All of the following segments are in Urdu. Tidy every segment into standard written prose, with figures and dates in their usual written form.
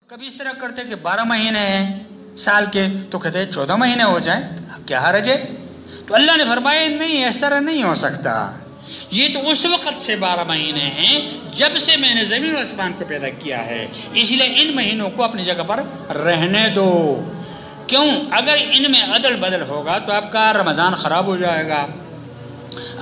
کبھی اس طرح کرتے کہ 12 مہینے ہیں سال کے تو کہتے 14 مہینے ہو جائیں، کیا حرج ہے؟ تو اللہ نے فرمایا نہیں، اس طرح نہیں ہو سکتا، یہ تو اس وقت سے 12 مہینے ہیں جب سے میں نے زمین و آسمان کو پیدا کیا ہے، اس لیے ان مہینوں کو اپنی جگہ پر رہنے دو۔ کیوں؟ اگر ان میں عدل بدل ہوگا تو آپ کا رمضان خراب ہو جائے گا،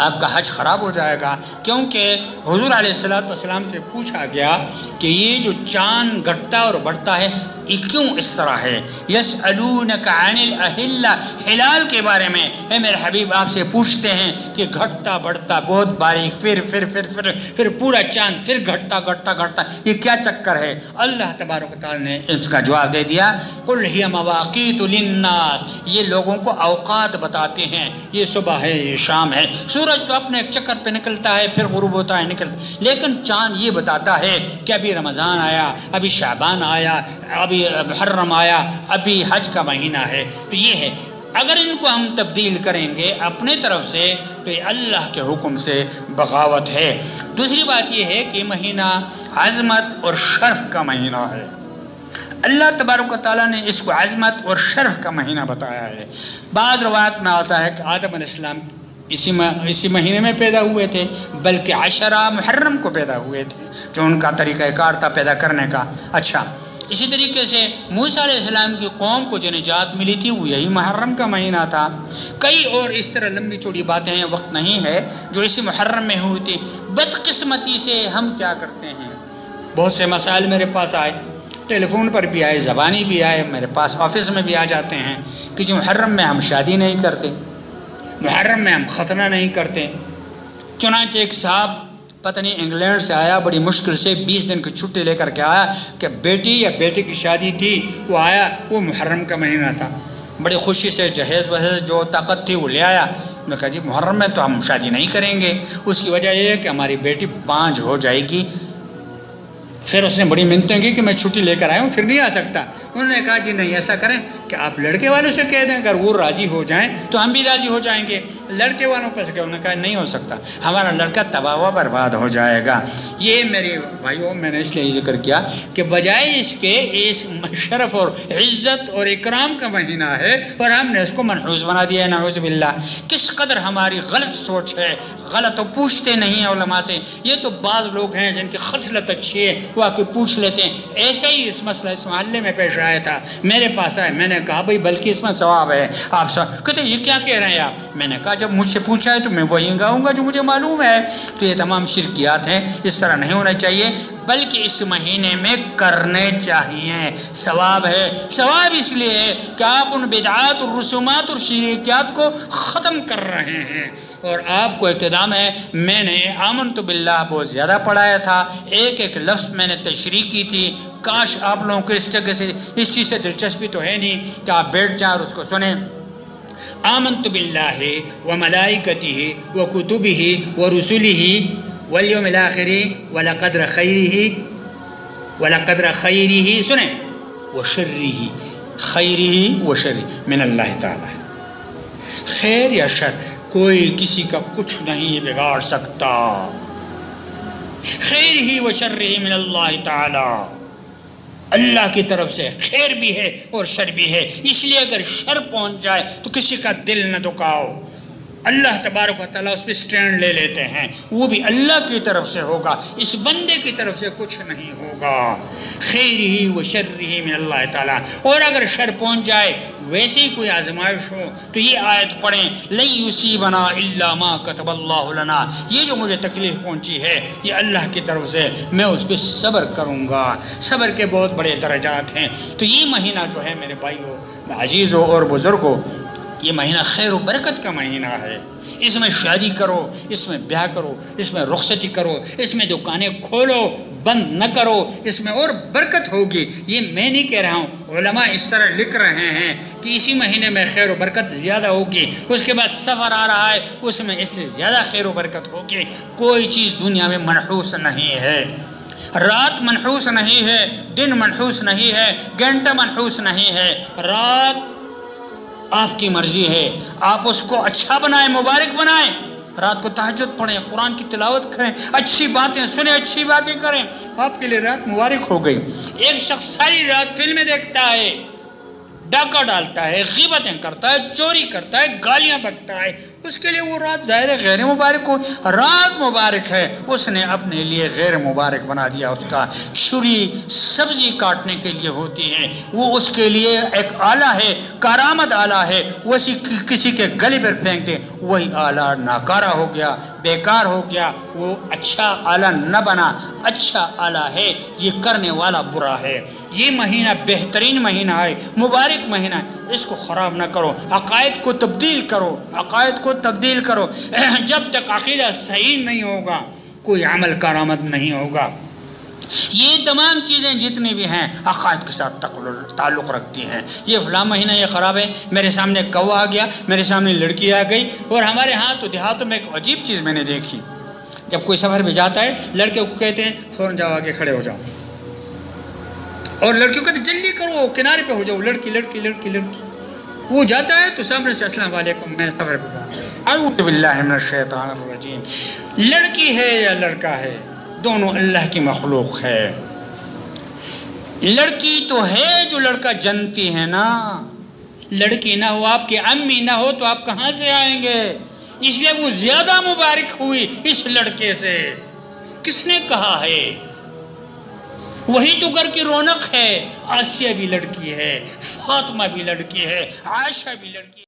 آپ کا حج خراب ہو جائے گا، کیونکہ حضور علیہ السلام سے پوچھا گیا کہ یہ جو چاند گھٹتا اور بڑھتا ہے یہ کیوں اس طرح ہے؟ یسألونک عن الاہلہ، ہلال کے بارے میں اے میرے حبیب آپ سے پوچھتے ہیں کہ گھٹتا بڑھتا بہت باریک، پھر پورا چاند، پھر گھٹتا یہ کیا چکر ہے؟ اللہ تبارک و تعالی نے اس کا جواب دے دیا، قل ہی مواقیت للناس، یہ لوگوں کو اوقات بتاتے ہیں، یہ صبح ہے یہ شام ہے، سورج تو اپنے ایک چکر پہ نکلتا ہے پھر غروب ہوتا ہے نکلتا، لیکن چاند یہ بتاتا ہے کہ ابھی رمضان آیا، ابھی شعبان آیا، ابھی محرم آیا، ابھی حج کا مہینہ ہے۔ تو یہ ہے، اگر ان کو ہم تبدیل کریں گے اپنے طرف سے تو یہ اللہ کے حکم سے بغاوت ہے۔ دوسری بات یہ ہے کہ مہینہ عظمت اور شرف کا مہینہ ہے، اللہ تبارک و تعالیٰ نے اس کو عظمت اور شرف کا مہینہ بتایا ہے۔ بعض روایات میں آتا ہے کہ آدم علیہ السلام اسی مہینے میں پیدا ہوئے تھے، بلکہ 10 محرم کو پیدا ہوئے تھے، جو ان کا طریقہ کار تھا پیدا کرنے کا۔ اچھا، اسی طریقے سے موسیٰ علیہ السلام کی قوم کو جو نجات ملی تھی وہ یہی محرم کا مہینہ تھا۔ کئی اور اس طرح لمبی چوڑی باتیں ہیں، وقت نہیں ہے، جو اسی محرم میں ہوئی تھی۔ بدقسمتی سے ہم کیا کرتے ہیں، بہت سے مسائل میرے پاس آئے، ٹیلی فون پر بھی آئے، زبانی بھی آئے، میرے پاس آفس میں بھی آ جاتے ہیں کہ جو محرم میں ہم شادی نہیں کرتے، محرم میں ہم ختنہ نہیں کرتے۔ چنانچہ ایک صاحب پتہ نہیں انگلینڈ سے آیا، بڑی مشکل سے 20 دن کی چھٹی لے کر کے آیا کہ بیٹی یا بیٹے کی شادی تھی، وہ آیا، وہ محرم کا مہینہ تھا، بڑی خوشی سے جہیز وہیز جو طاقت تھی وہ لے آیا۔ انہوں نے کہا جی محرم میں تو ہم شادی نہیں کریں گے، اس کی وجہ یہ ہے کہ ہماری بیٹی بانجھ ہو جائے گی۔ پھر اس نے بڑی منتیں کی کہ میں چھٹی لے کر آیا ہوں، پھر نہیں آ سکتا۔ انہوں نے کہا جی نہیں، ایسا کریں کہ آپ لڑکے والوں سے کہہ دیں، اگر وہ راضی ہو جائیں تو ہم بھی راضی ہو جائیں گے۔ لڑکے والوں پر سے انہوں نے کہا نہیں ہو سکتا، ہمارا لڑکا تباہ و برباد ہو جائے گا۔ یہ میرے بھائیوں میں نے اس لیے ذکر کیا کہ بجائے اس کے اس شرف اور عزت اور اکرام کا مہینہ ہے اور ہم نے اس کو منحوس بنا دیا ہے، نعوذ باللہ۔ کس قدر ہماری غلط سوچ ہے، غلط، تو پوچھتے نہیں ہیں علماء سے۔ یہ تو بعض لوگ ہیں جن کی خصلت اچھی ہے، وہ آ کے پوچھ لیتے ہیں۔ ایسے ہی اس مسئلہ اس محلے میں پیش آیا تھا، میرے پاس آئے، میں نے کہا بھائی بلکہ اس میں ثواب ہے، آپ کہتے یہ کیا کہہ رہے ہیں آپ؟ میں نے کہا جب مجھ سے پوچھا ہے تو میں وہی گاؤں گا جو مجھے معلوم ہے۔ تو یہ تمام شرکیات ہیں، اس طرح نہیں ہونا چاہیے، بلکہ اس مہینے میں کرنے چاہیے، ثواب ہے۔ ثواب اس لیے ہے کہ آپ ان بدعات اور رسومات اور شرکیات کو ختم کر رہے ہیں۔ اور آپ کو ابتدا میں نے آمنت باللہ بہت زیادہ پڑھایا تھا، ایک ایک لفظ میں نے تشریح کی تھی۔ کاش آپ لوگوں کو اس جگہ سے اس چیز سے دلچسپی تو ہے نہیں کہ آپ بیٹھ جائیں اور اس کو سنیں۔ آمنت باللہ وملائکتہ وکتبہ ورسلہ والیوم الآخر ولقدر خیرہ، سنیں، وشرہ، خیرہ وشرہ من اللہ تعالی، خیر یا شر کوئی کسی کا کچھ نہیں بگاڑ سکتا، خیر ہی و شر ہی من اللہ تعالی، اللہ کی طرف سے خیر بھی ہے اور شر بھی ہے۔ اس لیے اگر شر پہنچ جائے تو کسی کا دل نہ دکھاؤ، اللہ تبارک و تعالیٰ اس پہ سٹینڈ لے لیتے ہیں، وہ بھی اللہ کی طرف سے ہوگا، اس بندے کی طرف سے کچھ نہیں ہوگا۔ خیر ہی و شر ہی من اللہ تعالیٰ۔ اور اگر شر پہنچ جائے، ویسے ہی کوئی آزمائش ہو تو یہ آیت پڑھیں، لن یصیبنا الا ما کتب اللہ لنا، یہ جو مجھے تکلیف پہنچی ہے یہ اللہ کی طرف سے، میں اس پہ صبر کروں گا۔ صبر کے بہت بڑے درجات ہیں۔ تو یہ مہینہ جو ہے میرے بھائیوں، عزیزوں اور بزرگوں، یہ مہینہ خیر و برکت کا مہینہ ہے۔ اس میں شادی کرو، اس میں بیاہ کرو، اس میں رخصتی کرو، اس میں دکانیں کھولو، بند نہ کرو، اس میں اور برکت ہوگی۔ یہ میں نہیں کہہ رہا ہوں، علماء اس طرح لکھ رہے ہیں کہ اسی مہینے میں خیر و برکت زیادہ ہوگی، اس کے بعد سفر آ رہا ہے اس میں اس سے زیادہ خیر و برکت ہوگی۔ کوئی چیز دنیا میں منحوس نہیں ہے، رات منحوس نہیں ہے، دن منحوس نہیں ہے، گھنٹہ منحوس نہیں ہے۔ رات آپ کی مرضی ہے، آپ اس کو اچھا بنائیں، مبارک بنائیں، رات کو تہجد پڑھیں، قرآن کی تلاوت کریں، اچھی باتیں سنیں، اچھی باتیں کریں، آپ کے لیے رات مبارک ہو گئی۔ ایک شخص ساری رات فلمیں دیکھتا ہے، ڈاکہ ڈالتا ہے، غیبتیں کرتا ہے، چوری کرتا ہے، گالیاں بکتا ہے، اس کے لیے وہ رات ظاہر ہے غیر مبارک ہو۔ رات مبارک ہے، اس نے اپنے لیے غیر مبارک بنا دیا۔ اس کا چھری سبزی کاٹنے کے لیے ہوتی ہے، وہ اس کے لیے ایک آلہ ہے، کارآمد آلہ ہے، وہ کسی کے گلے پر پھینک دے، وہی آلہ ناکارہ ہو گیا، بیکار ہو گیا، وہ اچھا آلہ نہ بنا، اچھا آلہ ہے، یہ کرنے والا برا ہے۔ یہ مہینہ بہترین مہینہ ہے، مبارک مہینہ ہے، اس کو خراب نہ کرو، عقائد کو تبدیل کرو، عقائد کو تبدیل کرو۔ جب تک عقیدہ صحیح نہیں ہوگا کوئی عمل کارآمد نہیں ہوگا۔ یہ تمام چیزیں جتنی بھی ہیں عقائد کے ساتھ تعلق رکھتی ہیں۔ یہ فلاں مہینہ یہ خراب ہے، میرے سامنے کوا آ گیا، میرے سامنے لڑکی آ گئی۔ اور ہمارے ہاں تو دیہاتوں میں ایک عجیب چیز میں نے دیکھی، جب کوئی سفر پہ جاتا ہے لڑکے کو کہتے ہیں فوراً جاؤ آگے کھڑے ہو جاؤ، اور لڑکیوں کو کہتے ہیں جلدی کرو کنارے پہ ہو جاؤ، لڑکی لڑکی لڑکی لڑکی۔ وہ جاتا ہے تو سامنے سے السلام علیکم، میں سفر پہ جا رہا ہوں، اعوذ باللہ من الشیطان الرجیم۔ لڑکی ہے یا لڑکا ہے، دونوں اللہ کی مخلوق ہے۔ لڑکی تو ہے جو لڑکا جنتی ہے نا، لڑکی نہ ہو، آپ کی امی نہ ہو تو آپ کہاں سے آئیں گے؟ اس لیے وہ زیادہ مبارک ہوئی اس لڑکے سے۔ کس نے کہا ہے؟ وہی تو گھر کی رونق ہے۔ آسیہ بھی لڑکی ہے، فاطمہ بھی لڑکی ہے، عائشہ بھی لڑکی ہے۔